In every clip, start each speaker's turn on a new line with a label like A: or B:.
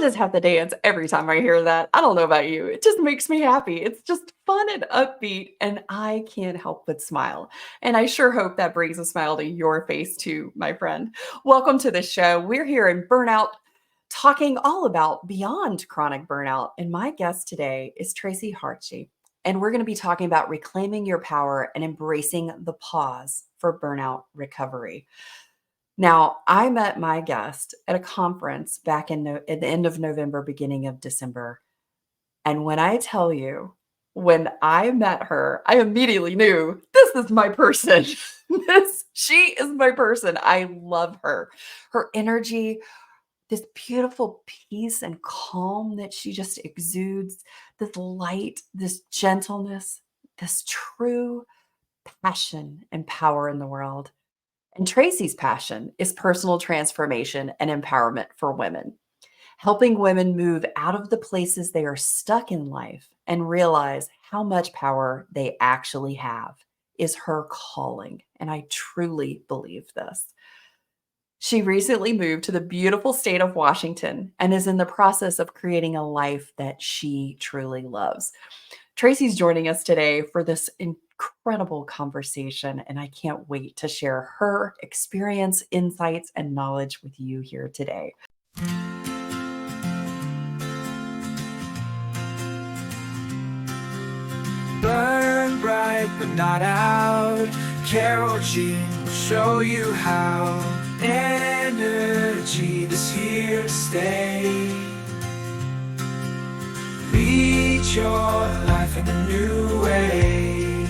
A: just have to dance every time I hear that. I don't know about you. It just makes me happy. It's just fun and upbeat, and I can't help but smile. And I sure hope that brings a smile to your face too, my friend. Welcome to the show. We're here in Burnout talking all about beyond chronic burnout. And my guest today is Tracey Hartje. And we're going to be talking about reclaiming your power and embracing the pause for burnout recovery. Now, I met my guest at a conference back at the end of November, beginning of December. And when I tell you, when I met her, I immediately knew this is my person. She is my person. I love her. Her energy, this beautiful peace and calm that she just exudes, this light, this gentleness, this true passion and power in the world. And Tracy's passion is personal transformation and empowerment for women, helping women move out of the places they are stuck in life and realize how much power they actually have is her calling. And I truly believe this. She recently moved to the beautiful state of Washington and is in the process of creating a life that she truly loves. Tracy's joining us today for this incredible conversation, and I can't wait to share her experience, insights, and knowledge with you here today.
B: Burn bright but not out. Carol Jean will show you how. Energy that's here to stay. Lead your life in a new way.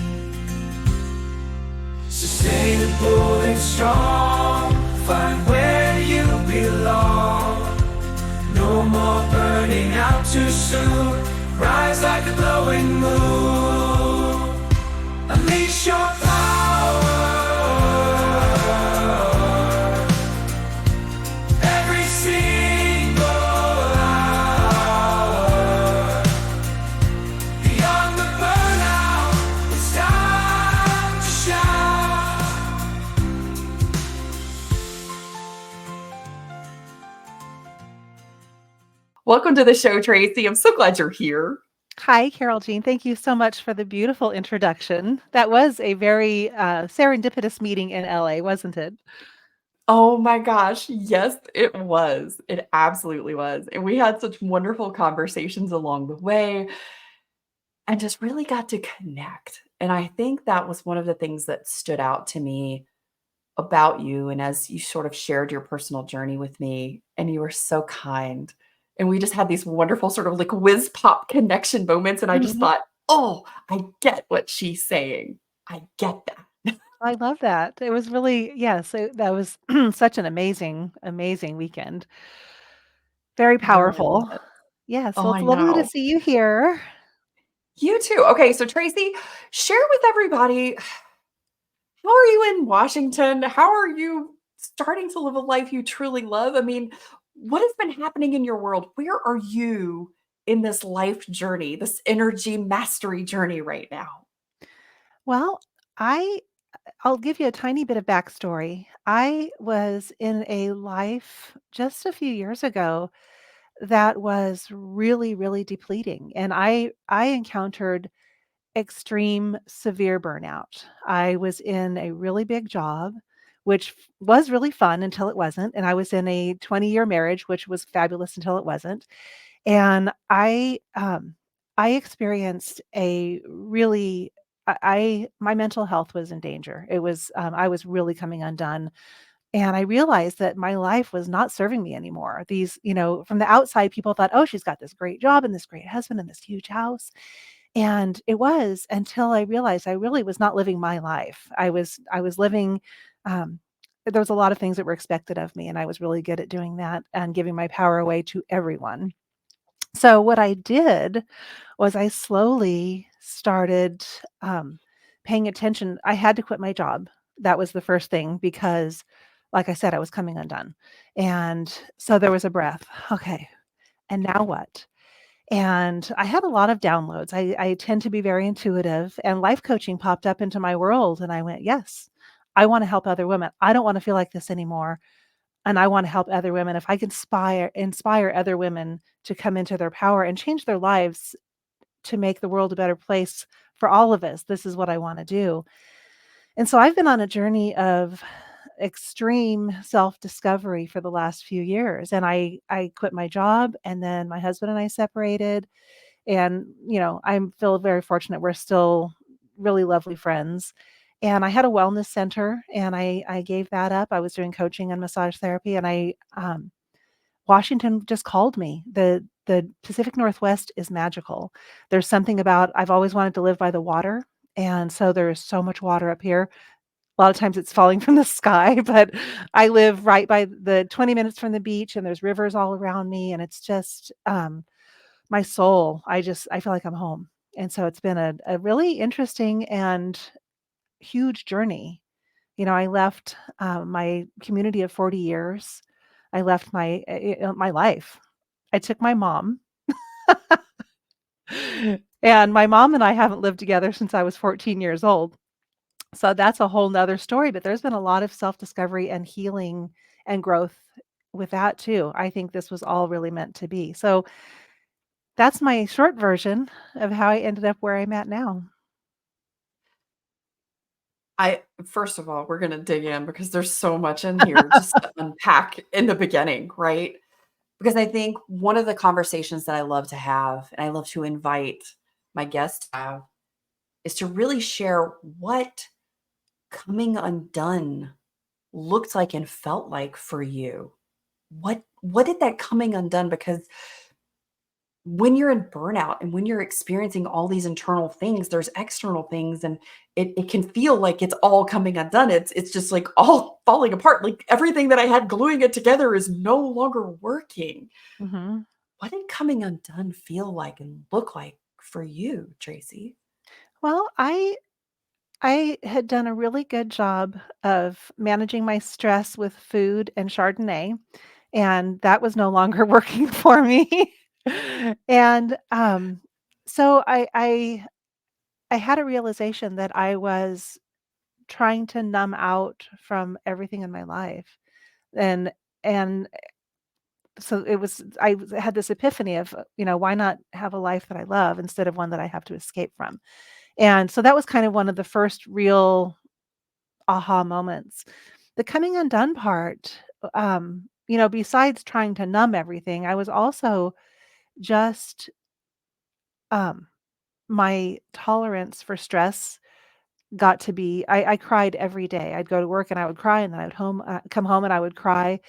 B: Sustainable and strong. Find where you belong. No more burning out too soon. Rise like a glowing moon. Unleash your power. Every single hour. Beyond the burnout, it's time to shine.
A: Welcome to the show, Tracy. I'm so glad you're here.
C: Hi, Carol Jean. Thank you so much for the beautiful introduction. That was a very serendipitous meeting in LA, wasn't it?
A: Oh my gosh. Yes, it was. It absolutely was. And we had such wonderful conversations along the way and just really got to connect. And I think that was one of the things that stood out to me about you. And as you sort of shared your personal journey with me, and you were so kind. And we just had these wonderful sort of like whiz pop connection moments. And I just
C: Mhm.
A: thought, oh, I get what she's saying. I get that.
C: I love that. It was really, yes, that was such an amazing, amazing weekend. Very
A: I really love
C: powerful.
A: it.
C: Yes,
A: Oh,
C: well, it's
A: I
C: lovely to
A: know.
C: see you here.
A: You too. Okay, so Tracy, share with everybody, how are you in Washington? How are you starting to live a life you truly love? I mean, what has been happening in your world? Where are you in this life journey, this energy mastery journey right now?
C: Well, I I'll give you a tiny bit of backstory. I was in a life just a few years ago that was really, really depleting, and I encountered extreme severe burnout. I was in a really big job, which was really fun until it wasn't, and I was in a 20-year marriage, which was fabulous until it wasn't. And I experienced a really my mental health was in danger. It was I was really coming undone, and I realized that my life was not serving me anymore. These, from the outside, people thought, "Oh, she's got this great job and this great husband and this huge house." And it was until I realized I really was not living my life. I was living, um, there was a lot of things that were expected of me, and I was really good at doing that and giving my power away to everyone. So what I did was I slowly started, paying attention. I had to quit my job. That was the first thing because, like I said, I was coming undone. And so there was a breath. Okay, and now what? And I had a lot of downloads. I tend to be very intuitive, and life coaching popped up into my world, and I went, "Yes, I wanna help other women. I don't wanna feel like this anymore. and I wanna help other women. If I can inspire other women to come into their power and change their lives to make the world a better place for all of us, this is what I wanna do. And so I've been on a journey of extreme self-discovery for the last few years, and I quit my job, and then my husband and I separated, and, I feel very fortunate we're still really lovely friends. And I had a wellness center, and I gave that up. I was doing coaching and massage therapy, and Washington just called me. The Pacific Northwest is magical. There's something about I've always wanted to live by the water, and so there's so much water up here. A lot of times it's falling from the sky, but I live right by the 20 minutes from the beach, and there's rivers all around me, and it's just, my soul. I feel like I'm home. And so it's been a really interesting and huge journey. I left, my community of 40 years. I left my life. I took my mom, and my mom and I haven't lived together since I was 14 years old. So that's a whole 'nother story, but there's been a lot of self-discovery and healing and growth with that too. I think this was all really meant to be. So that's my short version of how I ended up where I'm at now.
A: I first of all, we're gonna dig in because there's so much in here just to unpack in the beginning, right? Because I think one of the conversations that I love to have, and I love to invite my guests to have, is to really share what coming undone looked like and felt like for you. What did that coming undone? Because when you're in burnout and when you're experiencing all these internal things, there's external things, and it can feel like it's all coming undone. It's just like all falling apart. Like everything that I had gluing it together is no longer working.
C: Mhm.
A: What did coming undone feel like and look like for you, Tracy?
C: Well, I had done a really good job of managing my stress with food and Chardonnay, and that was no longer working for me. And, so I had a realization that I was trying to numb out from everything in my life. And so I had this epiphany of, why not have a life that I love instead of one that I have to escape from? And so that was kind of one of the first real aha moments. The coming undone part, besides trying to numb everything, I was also just, um, my tolerance for stress got to be I cried every day. I'd go to work and I would cry, and then I would come home and I would cry.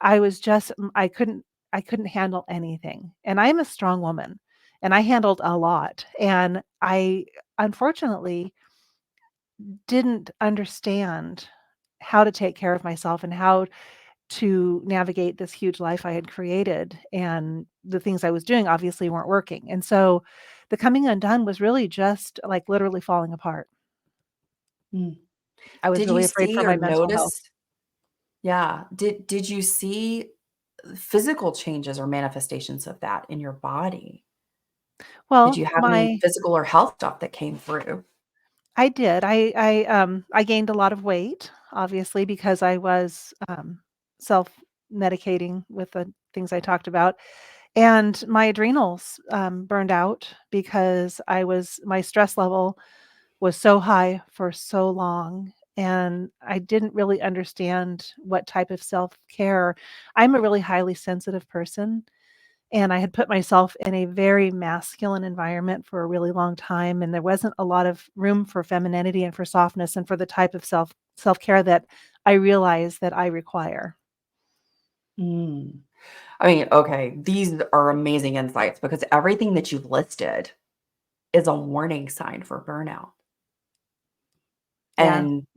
C: I was just I couldn't handle anything. And I'm a strong woman, and I handled a lot. And I unfortunately didn't understand how to take care of myself and how to navigate this huge life I had created, and the things I was doing obviously weren't working. And so the coming undone was really just like literally falling apart.
A: Mm.
C: I was
A: Did you
C: really afraid
A: see
C: for
A: or
C: my mental health.
A: notice yeah, did you see physical changes or manifestations of that in your body? Did
C: Well,
A: you have any physical or health stuff that came through?
C: I did. I gained a lot of weight, obviously, because I was, self-medicating with the things I talked about, and my adrenals, burned out because my stress level was so high for so long, and I didn't really understand what type of self-care. I'm a really highly sensitive person, and I had put myself in a very masculine environment for a really long time, and there wasn't a lot of room for femininity and for softness and for the type of self-care that I realize that I require.
A: Mm. I mean, okay, these are amazing insights because everything that you've listed is a warning sign for burnout.
C: Yeah.
A: And,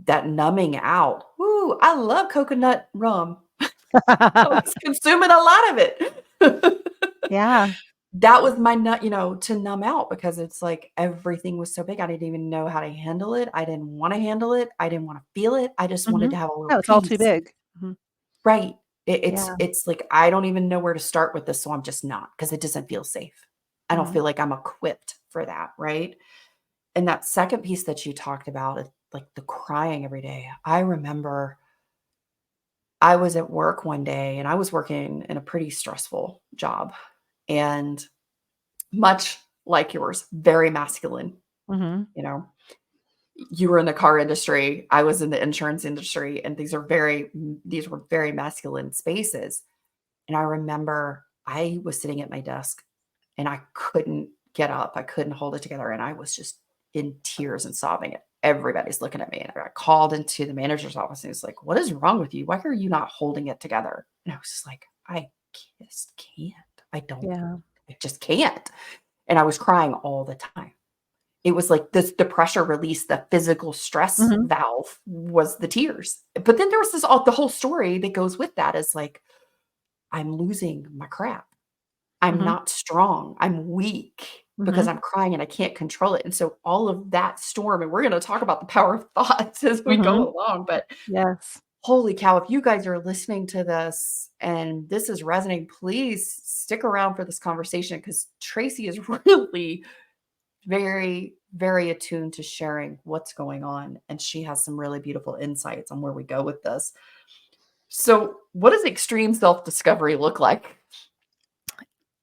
A: that numbing out. Woo, I love coconut rum. I was consuming a lot of it.
C: Yeah.
A: That was my nut, to numb out because it's like everything was so big. I didn't even know how to handle it. I didn't wanna handle it. I didn't wanna feel it. I just wanted
C: Mhm.
A: to have a little
C: No, it's all too
A: peace.
C: big. Mhm.
A: Right. It's
C: Yeah.
A: it's like, I don't even know where to start with this, so I'm just not because it doesn't feel safe. I don't
C: Mhm.
A: feel like I'm equipped for that, right? And that second piece that you talked about, like the crying every day, I remember I was at work one day and I was working in a pretty stressful job and much like yours, very masculine,
C: Mhm.
A: you know. You were in the car industry, I was in the insurance industry, and these were very masculine spaces. And I remember I was sitting at my desk and I couldn't get up. I couldn't hold it together. And I was just in tears and sobbing. Everybody's looking at me. And I got called into the manager's office and he's like, "What is wrong with you? Why are you not holding it together?" And I was just like, "I just can't. I don't,
C: Yeah.
A: I just can't." And I was crying all the time. It was like this the pressure release, the physical stress
C: Mhm.
A: valve was the tears. But then there was the whole story that goes with that is like, I'm losing my crap. I'm
C: Mhm.
A: not strong. I'm weak because
C: Mhm.
A: I'm crying and I can't control it. And so all of that storm, and we're going to talk about the power of thoughts as we
C: Mhm.
A: go along. But
C: Yes.
A: holy cow, if you guys are listening to this and this is resonating, please stick around for this conversation because Tracy is really very, very attuned to sharing what's going on. And she has some really beautiful insights on where we go with this. So, what does extreme self discovery look like?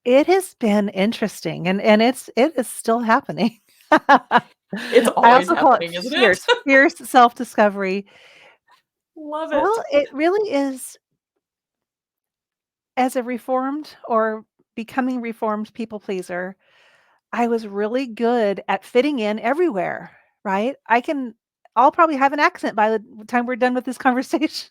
C: It has been interesting, and it is still happening.
A: It's
C: I
A: always
C: also call it
A: happening, isn't it?
C: fierce self-discovery.
A: Love it.
C: Well, it really is as a reformed or becoming reformed people pleaser, I was really good at fitting in everywhere, right? I'll probably have an accent by the time we're done with this conversation.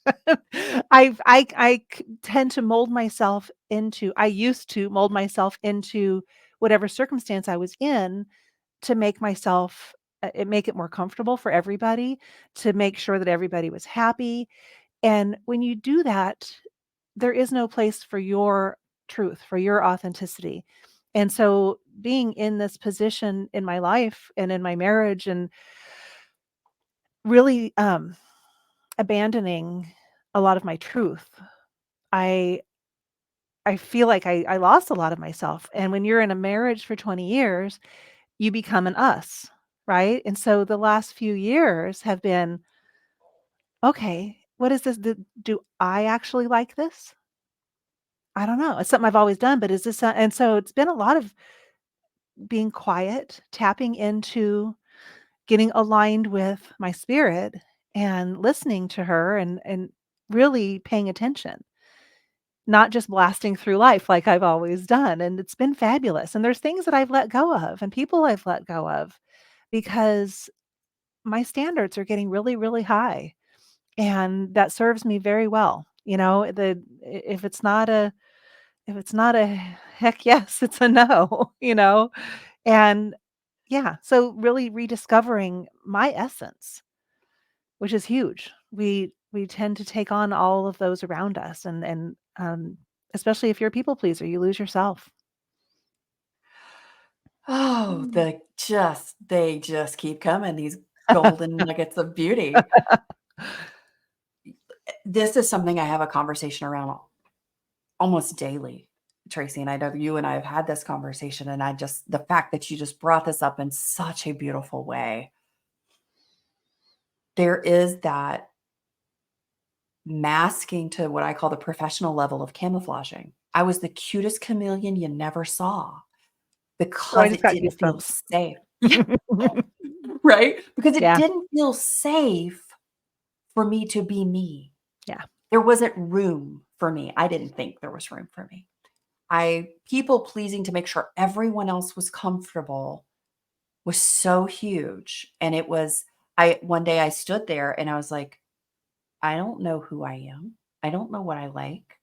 C: Tend to mold myself into I used to mold myself into whatever circumstance I was in to make myself make it more comfortable for everybody, to make sure that everybody was happy. And when you do that, there is no place for your truth, for your authenticity. And so being in this position in my life and in my marriage and really abandoning a lot of my truth, I I feel like I lost a lot of myself. And when you're in a marriage for 20 years, you become an us, right? And so the last few years have been, okay, what is this? Do I actually like this? I don't know. It's something I've always done, but is this and so it's been a lot of being quiet, tapping into getting aligned with my spirit and listening to her and really paying attention, not just blasting through life like I've always done. And it's been fabulous. And there's things that I've let go of and people I've let go of because my standards are getting really, really high. And that serves me very well. You know, if it's not a heck yes, it's a no, you know? And yeah, so really rediscovering my essence, which is huge. We tend to take on all of those around us and especially if you're a people pleaser, you lose yourself.
A: Oh,
C: Mm.
A: they just keep coming, these golden nuggets of beauty. This is something I have a conversation around almost daily, Tracy, and I know you and I have had this conversation, and the fact that you just brought this up in such a beautiful way. There is that masking to what I call the professional level of camouflaging. I was the cutest chameleon you never saw
C: Oh, I
A: because
C: just
A: it
C: got
A: didn't feel
C: goosebumps.
A: safe. Yeah, right? Because it
C: Yeah,
A: didn't feel safe for me to be me.
C: yeah.
A: There wasn't room for me. I didn't think there was room for me. I people pleasing to make sure everyone else was comfortable was so huge. And it was I one day I stood there and I was like, I don't know who I am. I don't know what I like.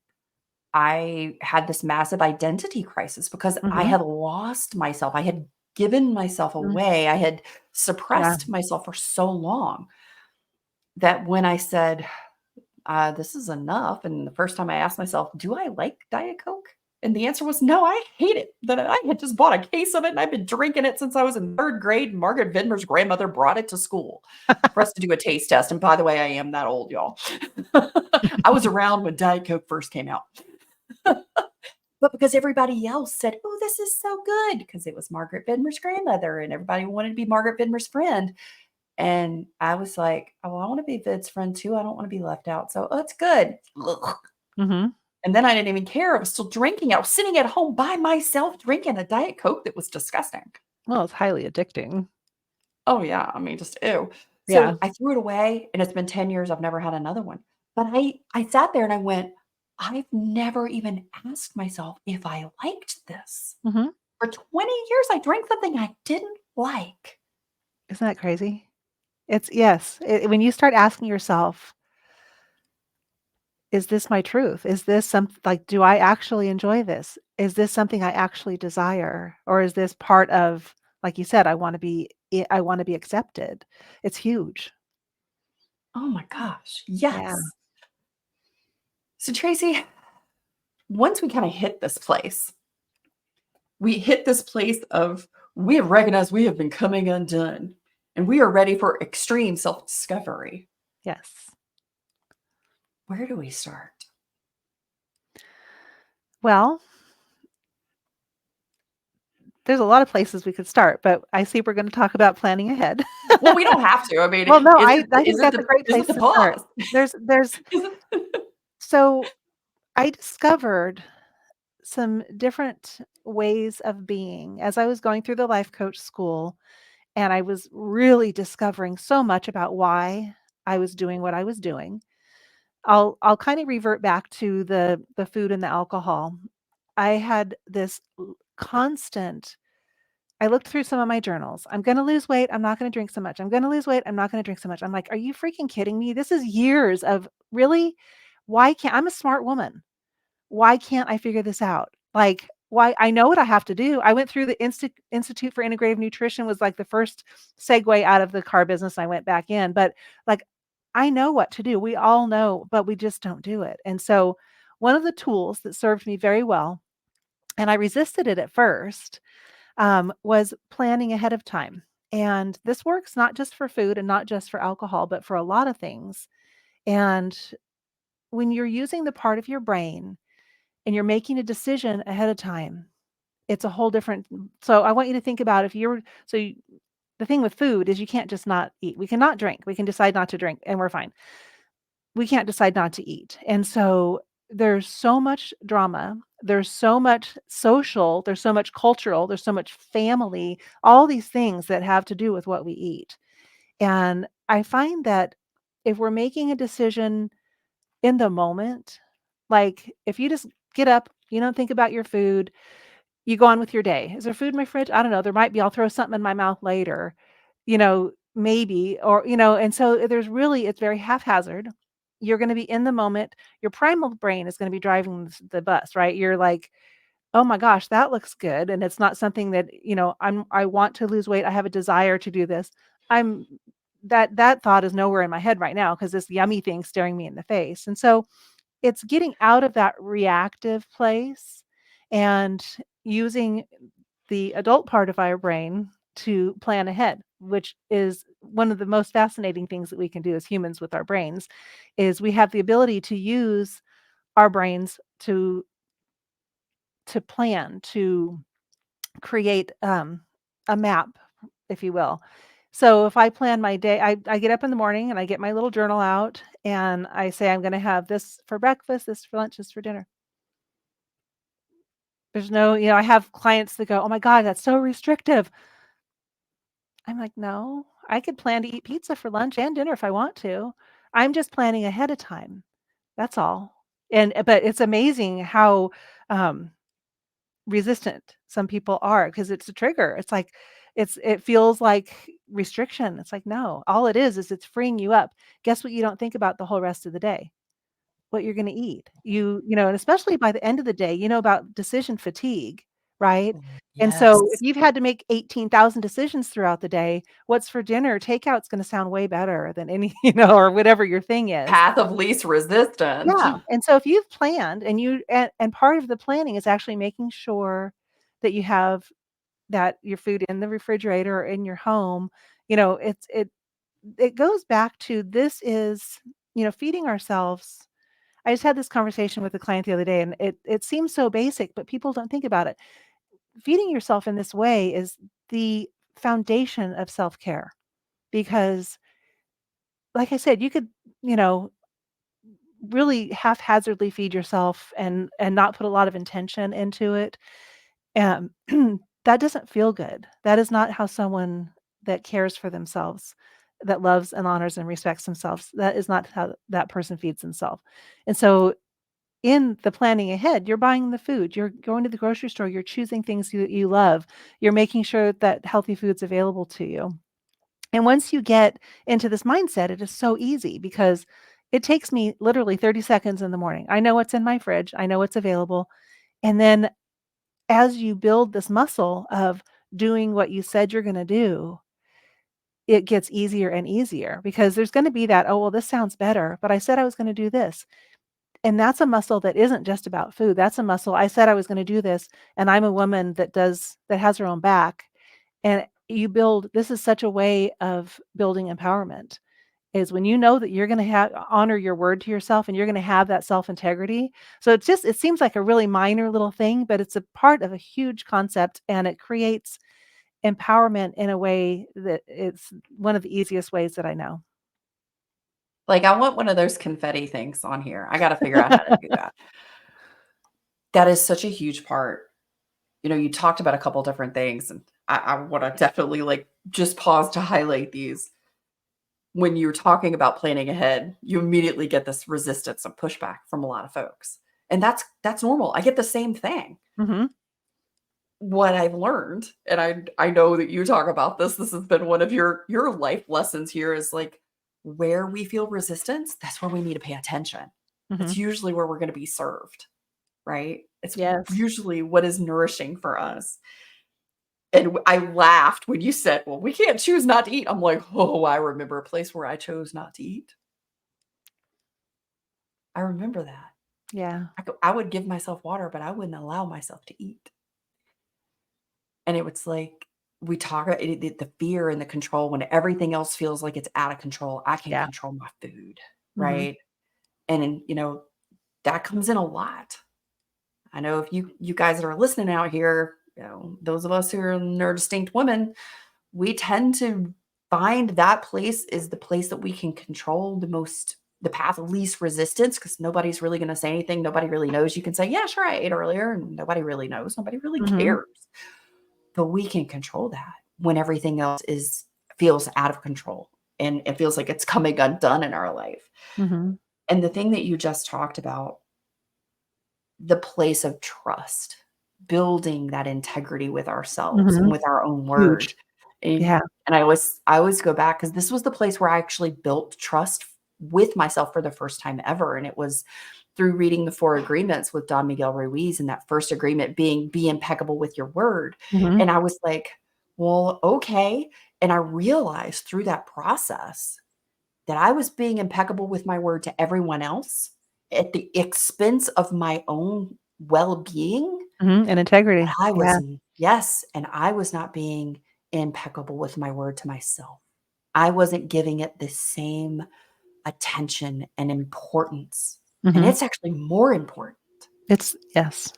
A: I had this massive identity crisis because I
C: Mhm.
A: had lost myself. I had given myself
C: Mm,
A: away. I had
C: yeah.
A: suppressed myself for so long that when I said, this is enough. And the first time I asked myself, do I like Diet Coke? And the answer was no, I hate it. That I had just bought a case of it and I've been drinking it since I was in third grade. Margaret Vidmer's grandmother brought it to school for us to do a taste test. And by the way, I am that old, y'all. I was around when Diet Coke first came out. But because everybody else said, oh, this is so good, because it was Margaret Vidmer's grandmother and everybody wanted to be Margaret Vidmer's friend. And I was like, "Oh, I wanna be Vid's friend too. I don't wanna be left out, so, oh, it's good." Ugh.
C: Mhm.
A: And then I didn't even care. I was still drinking. I was sitting at home by myself drinking a Diet Coke that was disgusting.
C: Well, it's highly addicting.
A: Oh, yeah, I mean, just ew.
C: Yeah.
A: So, I threw it away, and it's been 10 years, I've never had another one. But I sat there and I went, "I've never even asked myself if I liked this."
C: Mhm.
A: For 20 years, I drank something I didn't like.
C: Isn't that crazy? It's yes, when you start asking yourself, "Is this my truth? Is this some like, do I actually enjoy this? Is this something I actually desire? Or is this part of" like you said, I wanna be accepted." It's huge.
A: Oh my gosh,
C: Yeah.
A: yes. So, Tracy, once we kinda hit this place, we hit this place of we have recognized we have been coming undone, and we are ready for extreme self-discovery.
C: Yes.
A: Where do we start?
C: Well, there's a lot of places we could start, but I see we're gonna talk about planning ahead.
A: Well, we don't have to. I mean,
C: Well, no, I think that's a great
A: is it
C: place
A: the
C: to start.
A: pause?
C: There's
A: Is it
C: so I discovered some different ways of being as I was going through the life coach school, and I was really discovering so much about why I was doing what I was doing. I'll kind of revert back to the food and the alcohol. I had this constant I looked through some of my journals. I'm going to lose weight. I'm not going to drink so much. I'm going to lose weight. I'm not going to drink so much. I'm like, are you freaking kidding me? This is years of really why can't I'm a smart woman. Why can't I figure this out? Like, why I know what I have to do. I went through the Institute for Integrative Nutrition was like the first segue out of the car business. I went back in, but like, I know what to do. We all know, but we just don't do it. And so, one of the tools that served me very well, and I resisted it at first, was planning ahead of time. And this works not just for food and not just for alcohol, but for a lot of things. And when you're using the part of your brain and you're making a decision ahead of time, it's a whole different. So I want you to think about if you're, so you, the thing with food is you can't just not eat. We cannot drink. We can decide not to drink and we're fine. We can't decide not to eat. And so there's so much drama, there's so much social, there's so much cultural, there's so much family, all these things that have to do with what we eat. And I find that if we're making a decision in the moment, like if you just get up, you don't think about your food, you go on with your day. Is there food in my fridge? I don't know. There might be. I'll throw something in my mouth later, maybe, and so there's really, it's very haphazard. You're going to be in the moment. Your primal brain is going to be driving the bus, right? You're like, oh my gosh, that looks good. And it's not something that, I want to lose weight. I have a desire to do this. I'm that thought is nowhere in my head right now because this yummy thing staring me in the face. And so it's getting out of that reactive place and using the adult part of our brain to plan ahead, which is one of the most fascinating things that we can do as humans with our brains, is we have the ability to use our brains to plan, to create a map, if you will. So if I plan my day, I get up in the morning and I get my little journal out and I say I'm going to have this for breakfast, this for lunch, this for dinner. There's no, I have clients that go, "Oh my god, that's so restrictive." I'm like, "No, I could plan to eat pizza for lunch and dinner if I want to. I'm just planning ahead of time. That's all." But it's amazing how um, resistant some people are because it's a trigger. It's like it feels like restriction. It's like, no, all it is it's freeing you up. Guess what you don't think about the whole rest of the day? What you're gonna eat. And especially by the end of the day, about decision fatigue, right? And so if
A: Yes.
C: you've had to make 18,000 decisions throughout the day, what's for dinner, takeout's gonna sound way better than any or whatever your thing is.
A: Path of least resistance.
C: Yeah, and so if you've planned and part of the planning is actually making sure that you have that your food in the refrigerator or in your home, it goes back to this is, feeding ourselves. I just had this conversation with a client the other day, and it seems so basic, but people don't think about it. Feeding yourself in this way is the foundation of self-care because, like I said, you could, you know, really haphazardly feed yourself and not put a lot of intention into it. Um, that doesn't feel good. That is not how someone that cares for themselves, that loves and honors and respects themselves, that is not how that person feeds themselves. And so in the planning ahead, you're buying the food, you're going to the grocery store, you're choosing things you love, you're making sure that healthy food's available to you. And once you get into this mindset, it is so easy because it takes me literally 30 seconds in the morning. I know what's in my fridge, I know what's available. And then as you build this muscle of doing what you said you're going to do, it gets easier and easier because there's going to be that, oh, well, this sounds better, but I said I was going to do this. And that's a muscle that isn't just about food. That's a muscle. I said I was going to do this, and I'm a woman that has her own back. And you build, this is such a way of building empowerment is when you know that you're going to honor your word to yourself and you're going to have that self-integrity. So it seems like a really minor little thing, but it's a part of a huge concept, and it creates empowerment in a way that it's one of the easiest ways that I know.
A: Like, I want one of those confetti things on here. I gotta figure out how to do that. That is such a huge part. You know, you talked about a couple different things, and I wanna definitely, like, just pause to highlight these. When you're talking about planning ahead, you immediately get this resistance and pushback from a lot of folks, and that's normal. I get the same thing.
C: Mhm.
A: What I've learned, and I know that you talk about this has been one of your life lessons here is, like, where we feel resistance, that's where we need to pay attention. That's
C: Mhm.
A: usually where we're gonna be served, right? It's
C: Yes.
A: usually what is nourishing for us. And I laughed when you said, "Well, we can't choose not to eat." I'm like, "Oh, I remember a place where I chose not to eat." I remember that.
C: Yeah.
A: I would give myself water, but I wouldn't allow myself to eat. And it was like, we talk the fear and the control when everything else feels like it's out of control. I can
C: Yeah.
A: control my food,
C: Mhm.
A: right? And then, that comes in a lot. I know if you guys that are listening out here, those of us who are neurodistinct women, we tend to find that place is the place that we can control the path of least resistance because nobody's really going to say anything. Nobody really knows. You can say, yeah, sure, I ate earlier, and nobody really knows. Nobody really
C: Mhm.
A: cares. But we can control that when everything else feels out of control and it feels like it's coming undone in our life.
C: Mhm.
A: And the thing that you just talked about, the place of trust, building that integrity with ourselves and
C: Mhm.
A: with our own word.
C: Huge.
A: And
C: Yeah.
A: I always go back because this was the place where I actually built trust with myself for the first time ever. And it was through reading the Four Agreements with Don Miguel Ruiz, and that first agreement being be impeccable with your word.
C: Mhm.
A: And I was like, well, okay. And I realized through that process that I was being impeccable with my word to everyone else at the expense of my own well-being.
C: Mhm. And
A: But
C: integrity.
A: I
C: Yeah.
A: wasn't, yes, and I was not being impeccable with my word to myself. I wasn't giving it the same attention and importance, and
C: Mhm.
A: it's actually more important.
C: Yes.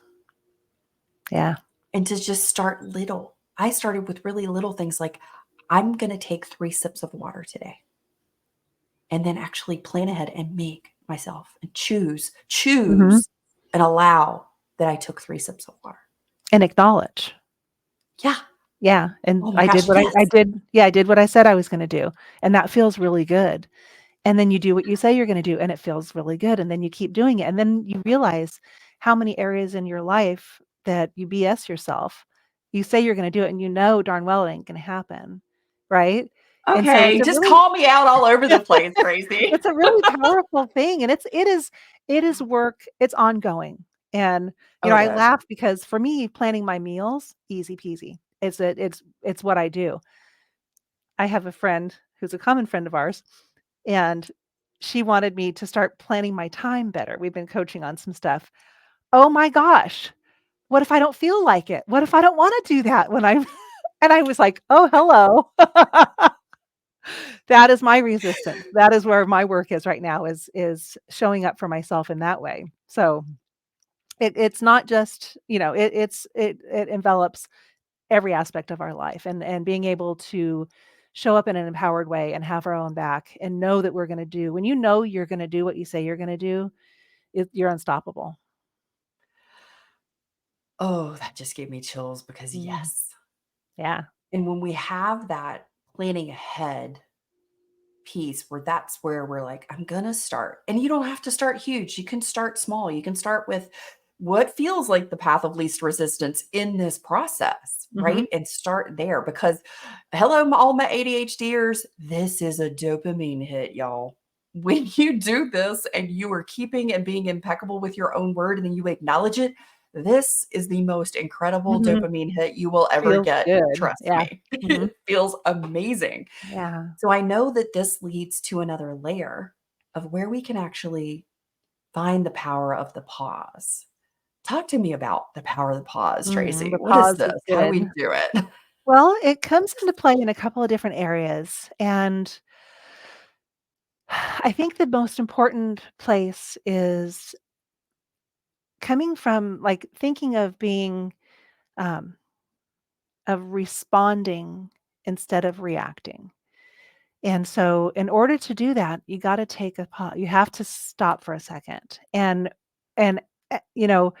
C: Yeah.
A: And to just start little. I started with really little things like, I'm gonna take 3 sips of water today, and then actually plan ahead and make myself and
C: Mhm.
A: choose and allow that I took 3 sips of water.
C: And acknowledge.
A: Yeah.
C: Yeah, and
A: Oh my
C: I did
A: gosh,
C: what I
A: yes.
C: did yeah, I did what I said I was gonna do, and that feels really good. And then you do what you say you're gonna do, and it feels really good, and then you keep doing it, and then you realize how many areas in your life that you BS yourself. You say you're gonna do it, and you know darn well it ain't gonna happen, right? And so
A: Okay, just call me out all over the place, Tracy.
C: it's a really powerful thing, and it is work, it's ongoing, and,
A: Oh, it
C: I
A: is.
C: laugh because for me, planning my meals, easy peasy. It's what I do. I have a friend who's a common friend of ours, and she wanted me to start planning my time better. We've been coaching on some stuff. Oh my gosh, what if I don't feel like it? What if I don't wanna do that when I'm and I was like, "Oh, hello." That is my resistance. That is where my work is right now is showing up for myself in that way. So, it's not just, it envelops every aspect of our life and being able to show up in an empowered way and have our own back and know that we're going to do, when you know you're going to do what you say you're going to do, you're unstoppable.
A: Oh, that just gave me chills because
C: Mm,
A: yes.
C: yeah.
A: And when we have that planning ahead piece where that's where we're like, I'm gonna start. And you don't have to start huge. You can start small. You can start with what feels like the path of least resistance in this process,
C: Hmm.
A: right? And start there because hello, all my ADHDers, this is a dopamine hit, y'all. When you do this and you are keeping and being impeccable with your own word and then you acknowledge it, this is the most incredible
C: Hmm.
A: dopamine hit you will ever
C: Feels
A: get.
C: good.
A: Trust
C: Yeah.
A: me.
C: Hmm.
A: It feels amazing.
C: Yeah.
A: So I know that this leads to another layer of where we can actually find the power of the pause. Talk to me about the power of the pause,
C: Hmm.
A: Tracy.
C: The
A: What is
C: pause
A: this?
C: is
A: How do
C: good.
A: we do it?
C: Well, it comes into play in a couple of different areas. And I think the most important place is coming from, like, thinking of being, um, of responding instead of reacting. And so in order to do that, you gotta take a pause. You have to stop for a second. And, you know,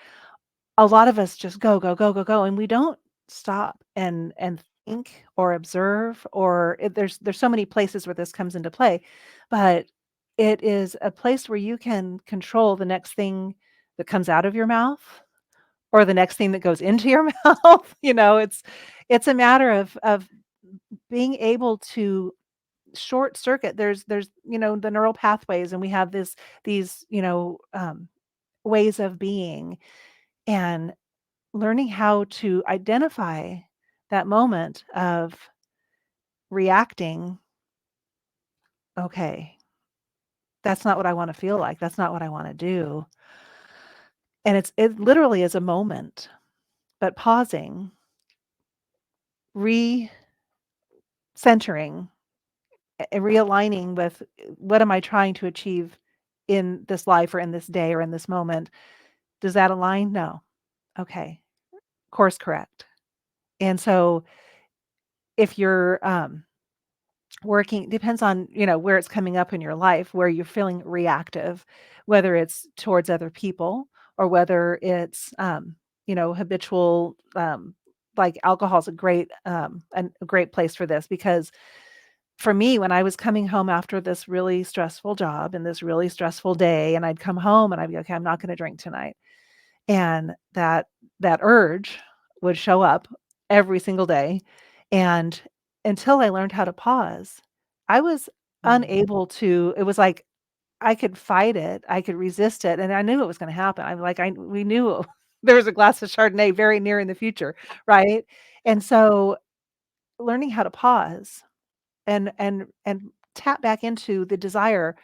C: a lot of us just go, go, go, go, go, and we don't stop and think or observe, or there's so many places where this comes into play, but it is a place where you can control the next thing that comes out of your mouth or the next thing that goes into your mouth. It's a matter of being able to short circuit. There's the neural pathways, and we have these ways of being, and learning how to identify that moment of reacting. Okay, that's not what I want to feel like. That's not what I want to do. And it literally is a moment, but pausing, recentering, realigning with what am I trying to achieve in this life or in this day or in this moment. Does that align? No. Okay. Course correct. And so if you're working, depends on, where it's coming up in your life, where you're feeling reactive, whether it's towards other people or whether it's, habitual, like alcohol is a great place for this, because for me, when I was coming home after this really stressful job and this really stressful day, and I'd come home and I'd be, okay, I'm not going to drink tonight. And that urge would show up every single day, and until I learned how to pause, I was
A: Mm.
C: unable to. It was like I could fight it, I could resist it, and I knew it was gonna happen. I'm like, I we knew there was a glass of Chardonnay very near in the future, right? And so learning how to pause and tap back into the desire,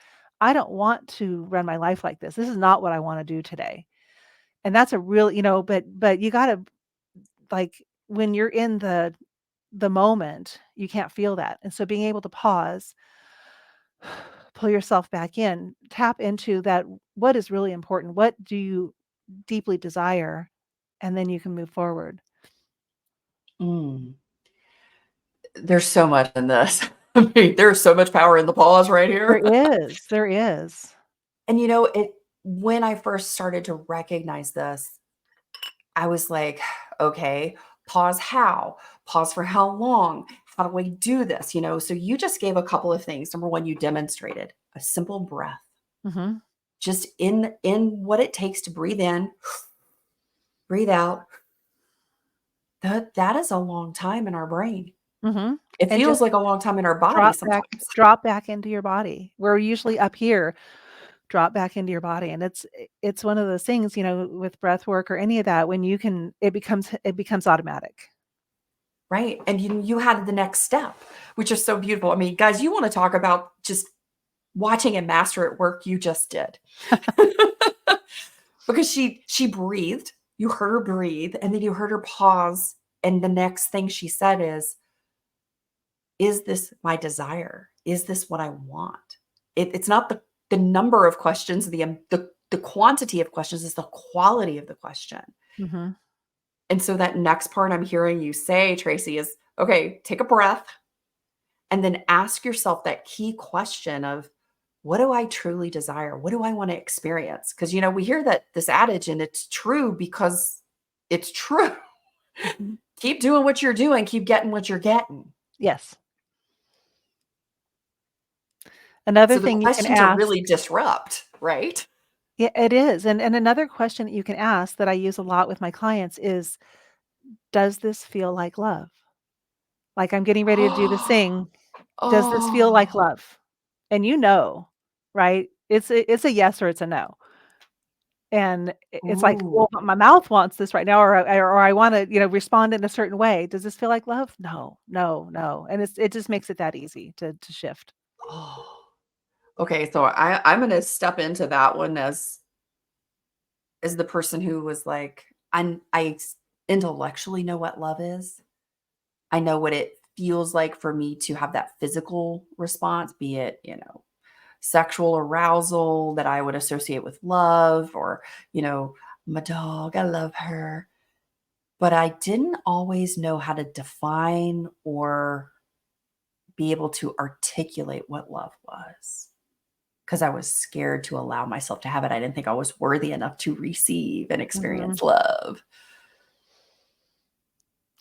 C: I don't want to run my life like this. This is not what I wanna do today. And that's a real, but you gotta, like, when you're in the moment, you can't feel that. And so being able to pause, pull yourself back in, tap into that, what is really important? What do you deeply desire? And then you can move forward.
A: Mm. There's so much in this. I mean, there's so much power in the pause right
C: There
A: here.
C: is, there is.
A: And when I first started to recognize this, I was like, okay, pause how? Pause for how long? How do I do this? So you just gave a couple of things. Number one, you demonstrated a simple breath,
C: Mhm,
A: just in what it takes to breathe in, breathe out. That is a long time in our brain.
C: mhm.
A: It
C: And
A: feels
C: just
A: like a long time in our body
C: drop back
A: sometimes.
C: drop back into your body. We're usually up here, drop back into your body, and it's one of those things, with breath work or any of that, when it becomes automatic.
A: Right. And you had the next step, which is so beautiful. I mean, guys, you want to talk about just watching a master at work, you just did. Because she breathed, you heard her breathe, and then you heard her pause, and the next thing she said is this my desire? Is this what I want? It's not the number of questions, the quantity of questions, is the quality of the question.
C: Mhm.
A: And so that next part I'm hearing you say, Tracy, is okay, take a breath, and then ask yourself that key question of, what do I truly desire? What do I want to experience? Because, we hear that this adage, and it's true because it's true.
C: Mhm.
A: Keep doing what you're doing, keep getting what you're getting.
C: Yes. Another
A: So the
C: thing you can
A: question to
C: ask.
A: really disrupt, right?
C: Yeah, it is, and another question that you can ask that I use a lot with my clients is, "Does this feel like love?" Like, I'm getting ready to do this thing, "Does this feel like
A: Oh,
C: love?" And right? It's a yes or it's a no. And it's like,
A: ooh,
C: "Well, but my mouth wants this right now, or I wanna, respond in a certain way. Does this feel like love? No, no, no." And it just makes it that easy to shift.
A: oh. Okay, so I'm gonna step into that one as the person who was like, intellectually know what love is. I know what it feels like for me to have that physical response, be it, sexual arousal that I would associate with love, or, you know, my dog, I love her. But I didn't always know how to define or be able to articulate what love was, because I was scared to allow myself to have it. I didn't think I was worthy enough to receive and
C: Mhm.
A: experience love.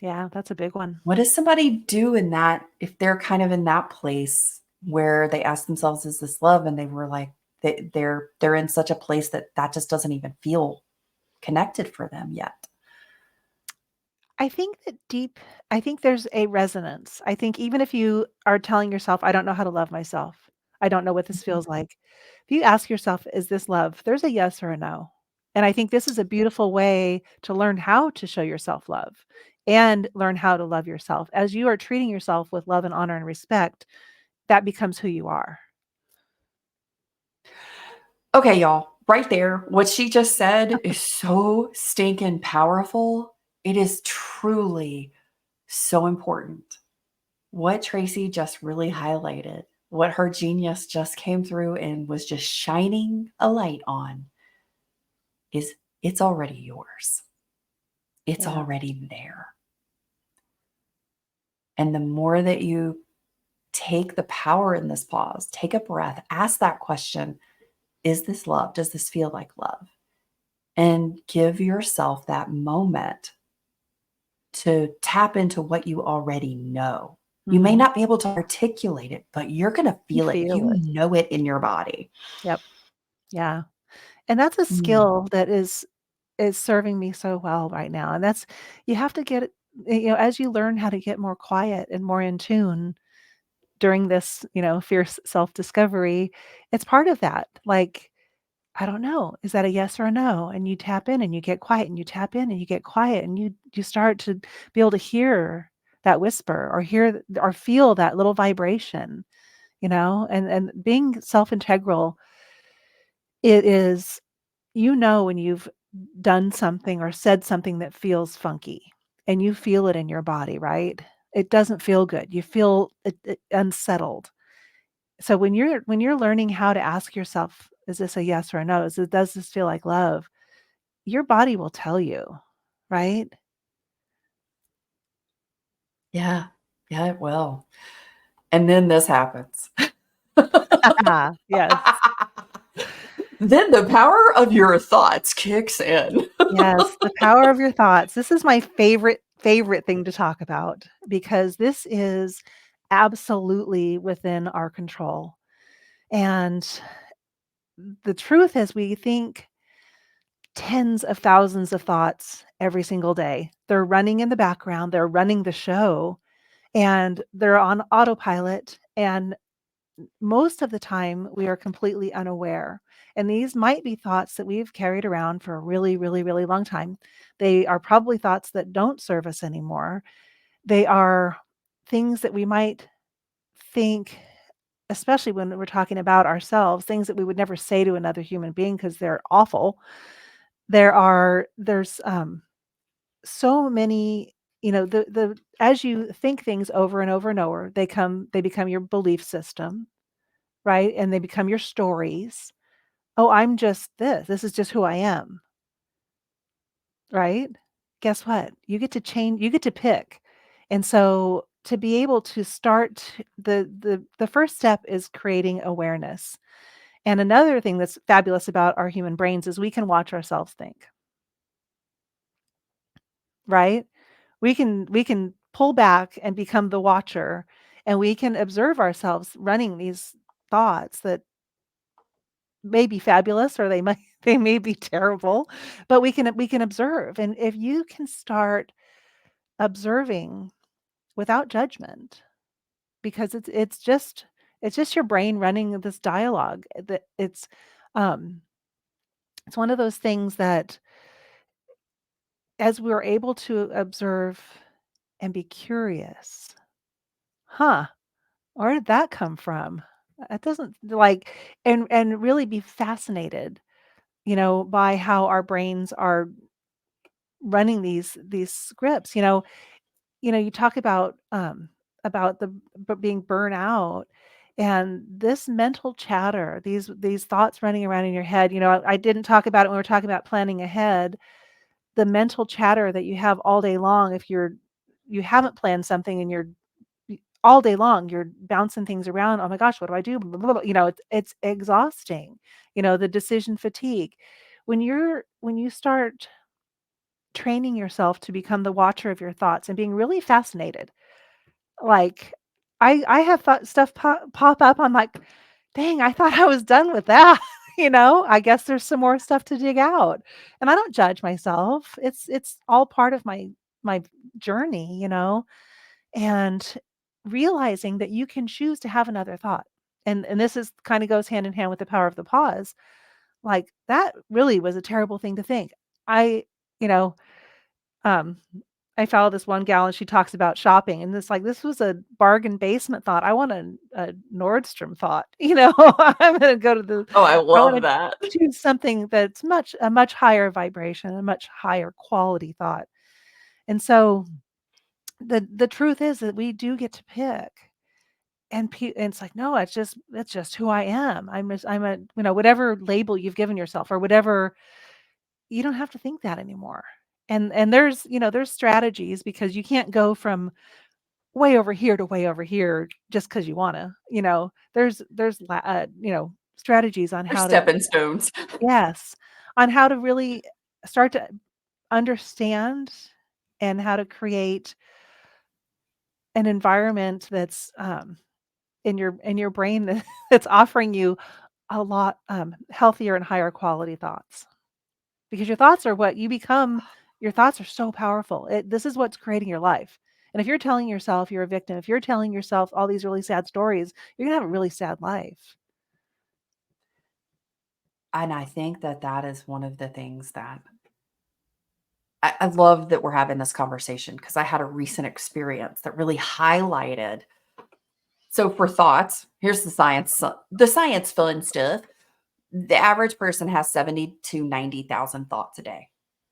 C: Yeah, that's a big one.
A: What does somebody do in that, if they're kind of in that place where they ask themselves, "Is this love?" And they were like, they're in such a place that that just doesn't even feel connected for them yet.
C: I think that deep I think there's a resonance. I think even if you are telling yourself, "I don't know how to love myself. I don't know what this
A: Mhm.
C: feels like." If you ask yourself, "Is this love?" There's a yes or a no. And I think this is a beautiful way to learn how to show yourself love and learn how to love yourself. As you are treating yourself with love and honor and respect, that becomes who you are.
A: Okay, y'all, right there, what she just said is so stinking powerful. It is truly so important. What Tracy just really highlighted, what her genius just came through and was just shining a light on, is it's already yours. It's
C: Yeah.
A: already there. And the more that you take the power in this pause, take a breath, ask that question, is this love? Does this feel like love? And give yourself that moment to tap into what you already know. You may
C: Mhm.
A: not be able to articulate it, but you're going to
C: You
A: feel it. You
C: feel it.
A: know it in your body.
C: Yep. Yeah. And that's a
A: Mm.
C: skill that is serving me so well right now, and that's you have to get it as you learn how to get more quiet and more in tune during this, fierce self-discovery, it's part of that, like, I don't know, is that a yes or a no? And you tap in and you get quiet, and you tap in and you get quiet, and you start to be able to hear that whisper or or feel that little vibration, and being self-integral, it is when you've done something or said something that feels funky and you feel it in your body, right? It doesn't feel good. You feel unsettled. So when you're learning how to ask yourself, is this a yes or a no? Does this feel like love? Your body will tell you, right?
A: Yeah. Yeah, it will. And then this happens.
C: Yes.
A: Then the power of your thoughts kicks in.
C: Yes, the power of your thoughts. This is my favorite thing to talk about because this is absolutely within our control. And the truth is we think tens of thousands of thoughts every single day. They're running in the background, they're running the show, and they're on autopilot, and most of the time, we are completely unaware, and these might be thoughts that we've carried around for a really, really, really long time. They are probably thoughts that don't serve us anymore. They are things that we might think, especially when we're talking about ourselves, things that we would never say to another human being because 'cause they're awful. There's so many, the as you think things over and over and over, they become your belief system, right? And they become your stories. "Oh, I'm just this. This is just who I am," right? Guess what? You get to change, you get to pick. And so to be able to start the first step is creating awareness. And another thing that's fabulous about our human brains is we can watch ourselves think, right? We can pull back and become the watcher, and we can observe ourselves running these thoughts that may be fabulous or they might they may be terrible, but we can observe. And if you can start observing without judgment, because it's just your brain running this dialogue that um it's one of those things that as we're able to observe and be curious, huh, where did that come from? It doesn't like and really be fascinated, by how our brains are running these scripts. You talk about being burnout and this mental chatter, these thoughts running around in your head. I didn't talk about it when we were talking about planning ahead. The mental chatter that you have all day long, if you haven't planned something and all day long you're bouncing things around. Oh my gosh, what do I do? Blah, blah, blah. It's exhausting. The decision fatigue. When you start training yourself to become the watcher of your thoughts and being really fascinated, like, I have thought stuff pop up, I'm like, "Dang, I thought I was done with that." I guess there's some more stuff to dig out, and I don't judge myself. It's all part of my journey, and realizing that you can choose to have another thought. And this is kinda goes hand in hand with the power of the pause. Like, that really was a terrible thing to think. I you know, um, I follow this one gal and she talks about shopping, and this was a bargain basement thought. I want a Nordstrom thought, I'm gonna go to the
A: Oh, I
C: I
A: love
C: wanna
A: that.
C: choose something that's a much higher vibration, a much higher quality thought. And so the truth is that we do get to pick, and it's like, "No, that's just who I am. I'm a" whatever label you've given yourself or whatever, you don't have to think that anymore. And there's strategies because you can't go from way over here to way over here just because you wanna, there's strategies on
A: They're
C: how to
A: stepping stones.
C: yes, on how to really start to understand and how to create an environment that's, in your brain that's offering you a lot, healthier and higher quality thoughts. Because your thoughts are what you become. Your thoughts are so powerful. This is what's creating your life. And if you're telling yourself you're a victim, if you're telling yourself all these really sad stories, you're gonna have a really sad life.
A: And I think that that is one of the things that I love that we're having this conversation because I had a recent experience that really highlighted. So for thoughts, here's the science fun stuff. The average person has 70 to 90,000 thoughts a day.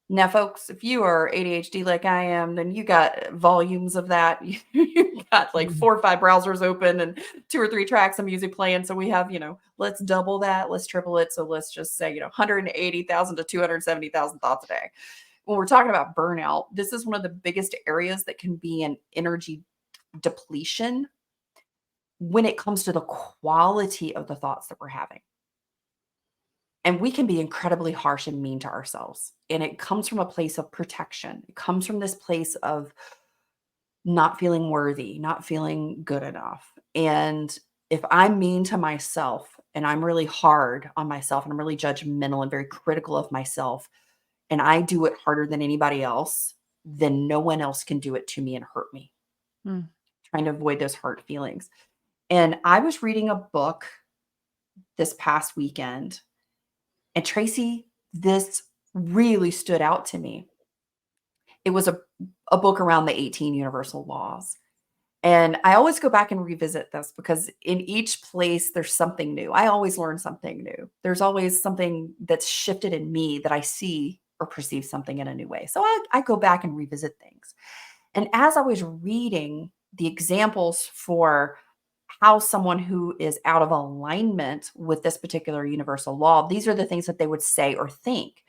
A: Now, folks, if you are ADHD like I am, then you got volumes of that. You got like
C: Mhm.
A: 4 or 5 browsers open and 2 or 3 tracks of music playing. So we have, let's double that, let's triple it. So let's just say, 180,000 to 270,000 thoughts a day. When we're talking about burnout, this is one of the biggest areas that can be an energy depletion when it comes to the quality of the thoughts that we're having. And we can be incredibly harsh and mean to ourselves. And it comes from a place of protection. It comes from this place of not feeling worthy, not feeling good enough. And if I'm mean to myself and I'm really hard on myself and I'm really judgmental and very critical of myself, and I do it harder than anybody else, then no one else can do it to me and hurt me,
C: Mm.
A: trying to avoid those hurt feelings. And I was reading a book this past weekend. And Tracy, this really stood out to me. It was a book around the 18 universal laws. And I always go back and revisit this because in each place there's something new. I always learn something new. There's always something that's shifted in me that I see or perceive something in a new way. So I go back and revisit things. And as I was reading the examples for how someone who is out of alignment with this particular universal law, these are the things that they would say or think.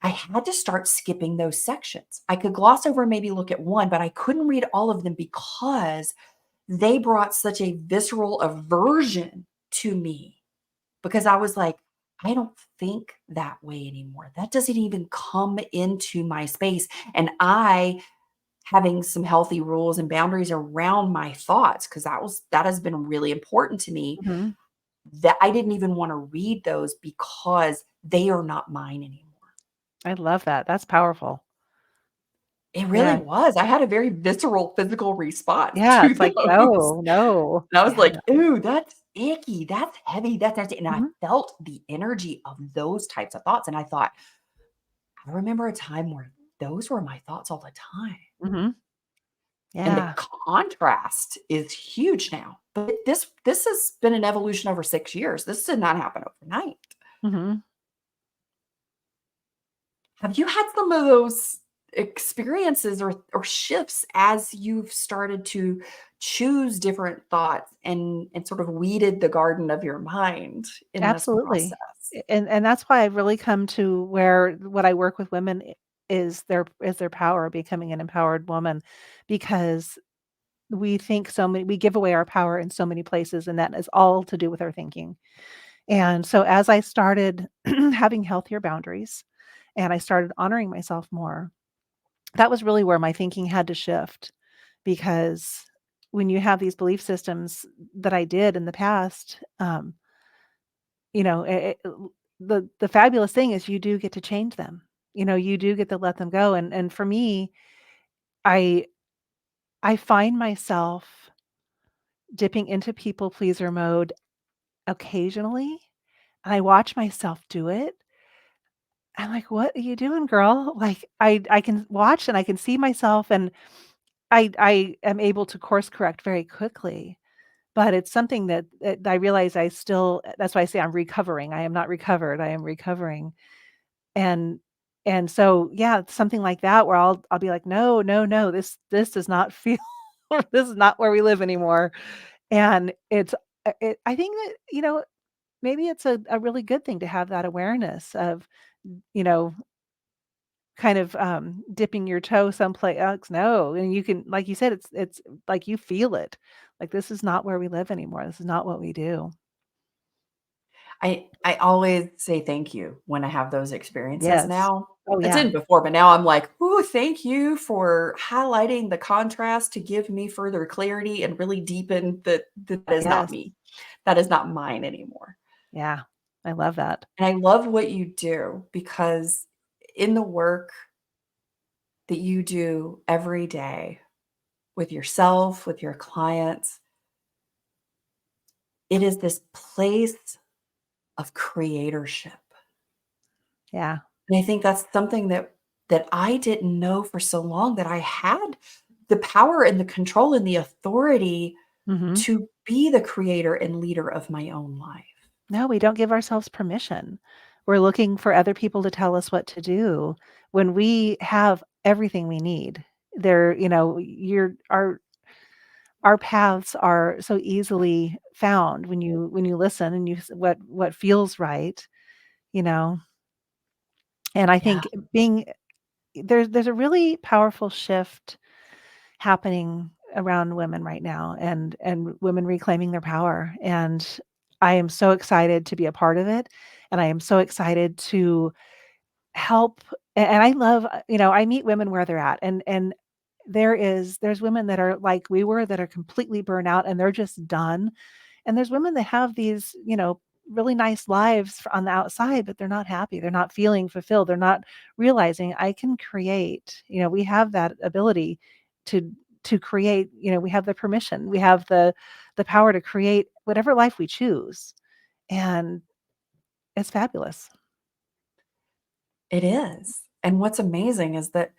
A: I had to start skipping those sections. I could gloss over and maybe look at one, but I couldn't read all of them because they brought such a visceral aversion to me because I was like, I don't think that way anymore. That doesn't even come into my space. And I having some healthy rules and boundaries around my thoughts, because that has been really important to me,
C: Mhm.
A: that I didn't even want to read those because they are not mine anymore.
C: I love that. That's powerful.
A: It really
C: Yeah.
A: was. I had a very visceral physical response
C: Yeah,
A: to
C: it's like,
A: those.
C: "No, no."
A: And I was
C: Yeah.
A: like, "Ooh, that's icky. That's heavy. That's nasty." And I
C: Mhm,
A: felt the energy of those types of thoughts. And I thought, I remember a time where those were my thoughts all the time.
C: mhm.
A: And the
C: Yeah.
A: contrast is huge now. But this has been an evolution over 6 years. This did not happen overnight.
C: Mhm.
A: Have you had some of those experiences or shifts as you've started to choose different thoughts and sort of weeded the garden of your mind in this
C: Absolutely.
A: process?
C: And that's why I've really come to where what I work with women is their power, becoming an empowered woman, because we give away our power in so many places, and that is all to do with our thinking. And so as I started having healthier boundaries and I started honoring myself more, that was really where my thinking had to shift, because when you have these belief systems that I did in the past, the fabulous thing is you do get to change them. You do get to let them go. And for me, I I find myself dipping into people pleaser mode occasionally, and I watch myself do it. I'm like, "What are you doing, girl?" Like, I can watch and I can see myself, and I am able to course correct very quickly, but it's something that I realize I still that's why I say I'm recovering. I am not recovered, I am recovering. And so, yeah, it's something like that where I'll be like, "No, no, no, this does not feel this is not where we live anymore." And I think that, maybe it's a really good thing to have that awareness of, you know, kind of, dipping your toe someplace else. No, and you can like you said, it's like you feel it. Like, this is not where we live anymore. This is not what we do.
A: I always say thank you when I have those experiences
C: Yes.
A: now.
C: Oh,
A: I
C: yeah.
A: didn't before, but now I'm like, "Ooh, thank you for highlighting the contrast to give me further clarity and really deepen that is not
C: Yes.
A: me. That is not mine anymore."
C: Yeah. I love that.
A: And I love what you do because in the work that you do every day with yourself, with your clients, it is this place of creatorship.
C: Yeah.
A: And I think that's something that I didn't know for so long, that I had the power and the control and the authority
C: Mhm.
A: to be the creator and leader of my own life.
C: No, we don't give ourselves permission. We're looking for other people to tell us what to do when we have everything we need. There, you're our paths are so easily found when you listen and what feels right, you know. And I
A: Yeah.
C: think being there's a really powerful shift happening around women right now, and women reclaiming their power, and I am so excited to be a part of it, and I am so excited to help. And I love, I meet women where they're at, and there's women that are like we were, that are completely burnt out and they're just done. And there's women that have these, really nice lives on the outside, but they're not happy. They're not feeling fulfilled. They're not realizing I can create. We have that ability to create. We have the permission. We have the power to create whatever life we choose, and it's fabulous.
A: It is. And what's amazing is that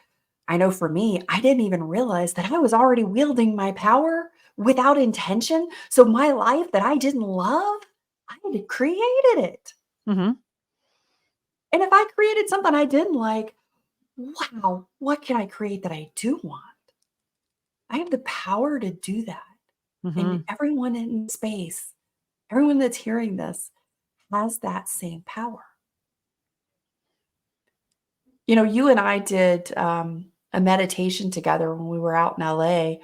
A: I know for me, I didn't even realize that I was already wielding my power without intention. So my life that I didn't love, I had created it.
C: Hmm.
A: And if I created something I didn't like, wow, what can I create that I do want? I have the power to do that. And
C: Hmm.
A: everyone in space, everyone that's hearing this has that same power. You know, you and I did, a meditation together when we were out in LA,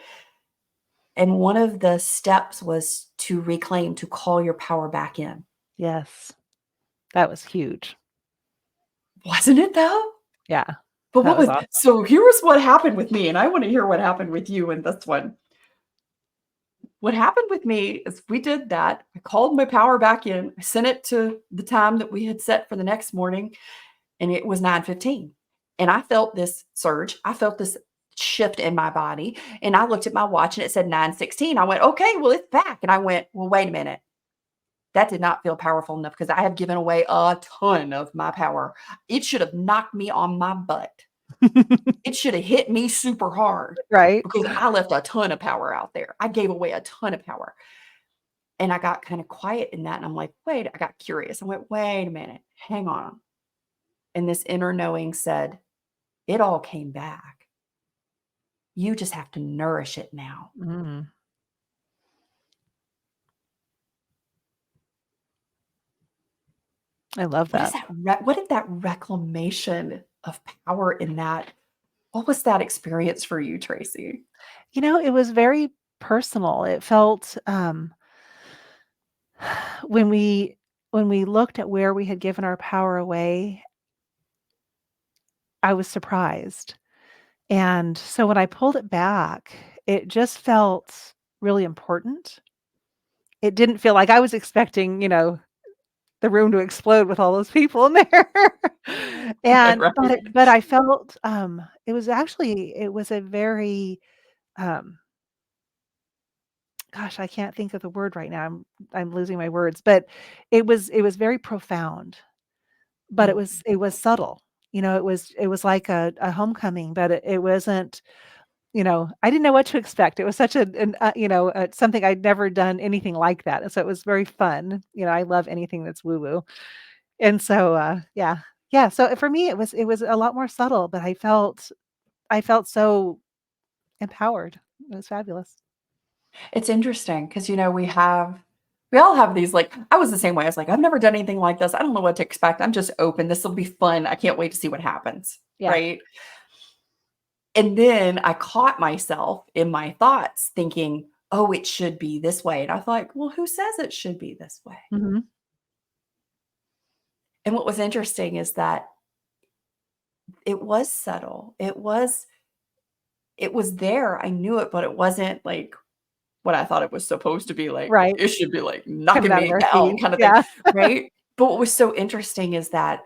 A: and one of the steps was to reclaim, to call your power back in.
C: Yes, that was huge.
A: Wasn't it though?
C: Yeah,
A: But
C: that
A: what
C: was
A: was
C: awesome.
A: so here's what happened with me, and I wanna hear what happened with you in this one. What happened with me is we did that. I called my power back in. I sent it to the time that we had set for the next morning, and it was 9:15. And I felt this surge. I felt this shift in my body. And I looked at my watch and it said 9:16. I went, okay, well, it's back. And I went, well, wait a minute. That did not feel powerful enough because I have given away a ton of my power. It should have knocked me on my butt. It should have hit me super hard
C: Right?
A: because I left a ton of power out there. I gave away a ton of power. And I got kind of quiet in that. And I'm like, wait, I got curious. I went, wait a minute, hang on. And this inner knowing said, it all came back. You just have to nourish it now.
C: Mm, I love
A: What is
C: that.
A: that? What did that reclamation of power in that? What was that experience for you, Tracy?
C: It was very personal. It felt, when we looked at where we had given our power away, I was surprised. And so when I pulled it back, it just felt really important. It didn't feel like I was expecting, the room to explode with all those people in there. And but
A: Right.
C: it but I felt, it was a very, um gosh, I can't think of the word right now. I'm losing my words, but it was very profound, but
A: Mm.
C: it was subtle. It was like a homecoming, but it wasn't, I didn't know what to expect. It was such something I'd never done anything like that, and so it was very fun. I love anything that's woo woo. And so, yeah. Yeah, so for me, it was a lot more subtle, but I felt so empowered. It was fabulous.
A: It's interesting because, we all have these, like, I was the same way. I was like, I've never done anything like this. I don't know what to expect. I'm just open. This will be fun. I can't wait to see what happens.
C: Yeah.
A: Right. And then I caught myself in my thoughts thinking, oh, it should be this way. And I thought, well, who says it should be this way?
C: Mhm.
A: And what was interesting is that it was subtle. It was there. I knew it, but it wasn't like what I thought it was supposed to be like.
C: Right.
A: It should be like
C: Coming
A: knocking
C: out of
A: me
C: our
A: down
C: seat.
A: kind of thing,
C: Yeah.
A: right? But what was so interesting is that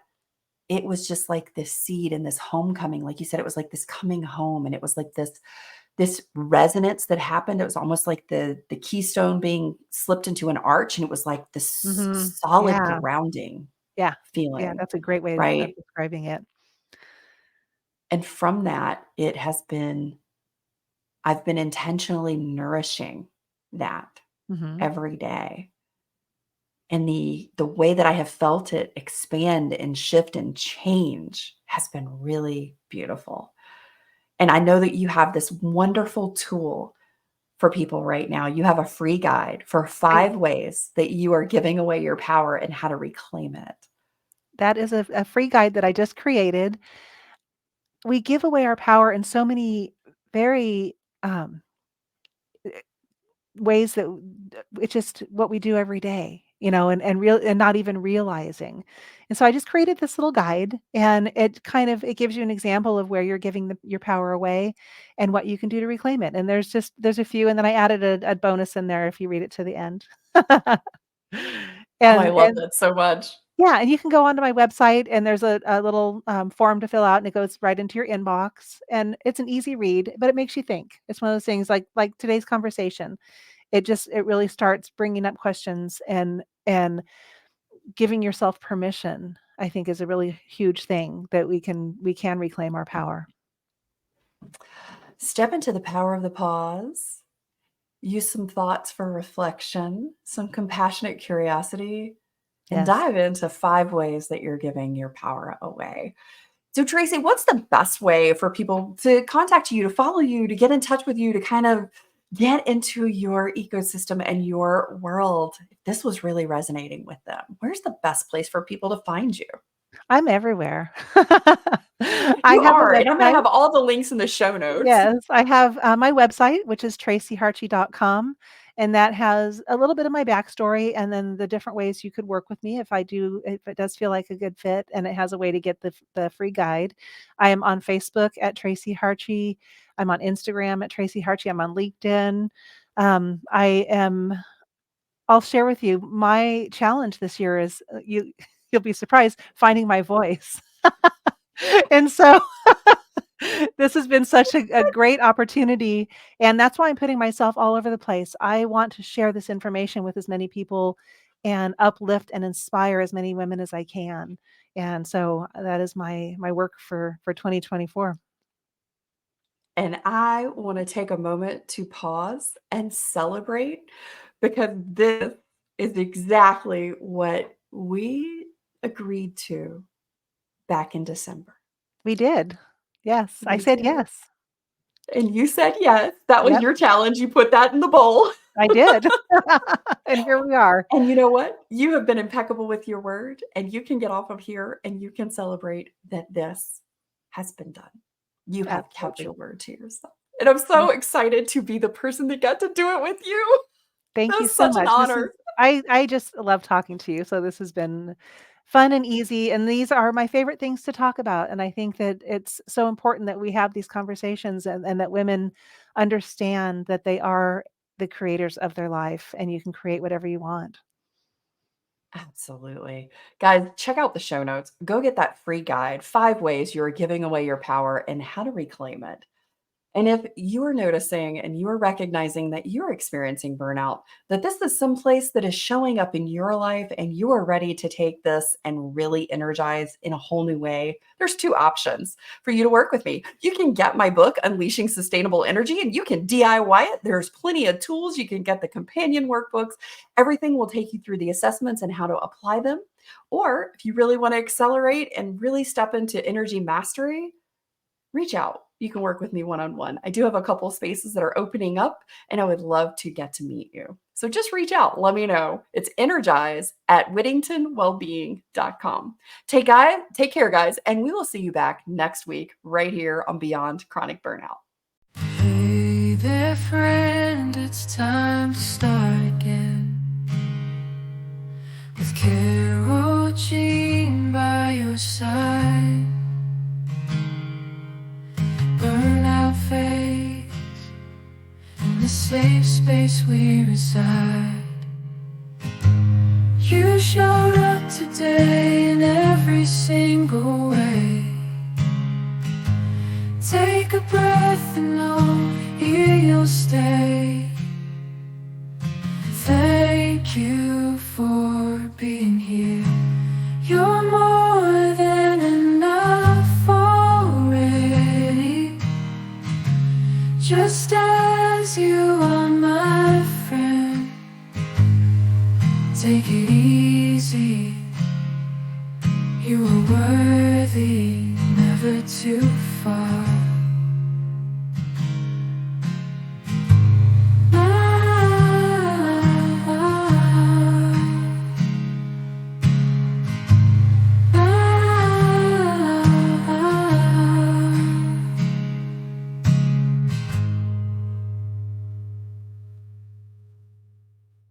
A: it was just like this seed and this homecoming. Like you said, it was like this coming home, and it was like this resonance that happened. It was almost like the keystone being slipped into an arch, and it was like this
C: Mhm.
A: solid
C: Yeah.
A: grounding
C: Yeah. Yeah,
A: feeling,
C: that's a great way of
A: right?
C: describing it.
A: And from that, I've been intentionally nourishing that
C: Mhm.
A: every day. And the way that I have felt it expand and shift and change has been really beautiful. And I know that you have this wonderful tool for people right now. You have a free guide for
C: I
A: 5 ways that you are giving away your power and how to reclaim it.
C: That is a free guide that I just created. We give away our power in so many very, ways that it's just what we do every day, and not even realizing. And so I just created this little guide, and it gives you an example of where you're giving your power away and what you can do to reclaim it. And there's a few, and then I added a bonus in there if you read it to the end.
A: Oh, I love
C: And
A: that so much.
C: yeah, and you can go onto my website, and there's a little, form to fill out, and it goes right into your inbox, and it's an easy read, but it makes you think. It's one of those things like today's conversation. It really starts bringing up questions, and giving yourself permission, I think, is a really huge thing that we can reclaim our power.
A: Step into the power of the pause. Use some thoughts for reflection, some compassionate curiosity, and
C: Yes.
A: dive into 5 ways that you're giving your power away. So, Tracy, what's the best way for people to contact you, to follow you, to get in touch with you, to kind of get into your ecosystem and your world? If this was really resonating with them, where's the best place for people to find you?
C: I'm everywhere. I
A: You
C: have a
A: are, and I'm gonna
C: website.
A: have all the links in the show notes.
C: Yes, I have, my website, which is traceyhartje.com, and that has a little bit of my backstory and then the different ways you could work with me if it does feel like a good fit, and it has a way to get the free guide. I am on Facebook at Tracey Hartje. I'm on Instagram at Tracey Hartje. I'm on LinkedIn. I am I'll share with you, my challenge this year is, you'll be surprised, finding my voice. And so this has been such a great opportunity, and that's why I'm putting myself all over the place. I want to share this information with as many people and uplift and inspire as many women as I can. And so that is my work for 2024.
A: And I wanna take a moment to pause and celebrate because this is exactly what we agreed to back in December.
C: We did. Yes, I
A: We
C: said
A: did.
C: yes.
A: And you said yes. That was
C: Yep,
A: your challenge. You put that in the bowl.
C: I did. And here we are.
A: And you know what? You have been impeccable with your word, and you can get off of here and you can celebrate that this has been done. You have kept your
C: Absolutely.
A: word to yourself. And I'm
C: Thank
A: so excited to be the person that got to do it with you.
C: Thank you
A: That's
C: so
A: such an
C: much. This is
A: honor.
C: I just love talking to you, so this has been fun and easy, and these are my favorite things to talk about, and I think that it's so important that we have these conversations and that women understand that they are the creators of their life, and you can create whatever you want.
A: Absolutely. Guys, check out the show notes. Go get that free guide, 5 ways you're giving away your power and how to reclaim it. And if you're noticing and you're recognizing that you're experiencing burnout, that this is someplace that is showing up in your life and you are ready to take this and really energize in a whole new way, there's 2 options for you to work with me. You can get my book, Unleashing Sustainable Energy, and you can DIY it. There's plenty of tools. You can get the companion workbooks. Everything will take you through the assessments and how to apply them. Or if you really want to accelerate and really step into energy mastery, reach out. You can work with me one on one. I do have a couple spaces that are opening up, and I would love to get to meet you. So just reach out. Let me know. It's energize@whittingtonwellbeing.com. Take care, guys, and we will see you back next week right here on Beyond Chronic Burnout.
B: Hey there, friend, it's time to start again. With Carol Jean by your side. Burnout fades in the safe space we reside. You showed up today in every single way. Take a breath and know here you'll stay. Thank you for being here. You're more than enough already. Just as you are, my friend. Take it easy. You are worthy, never too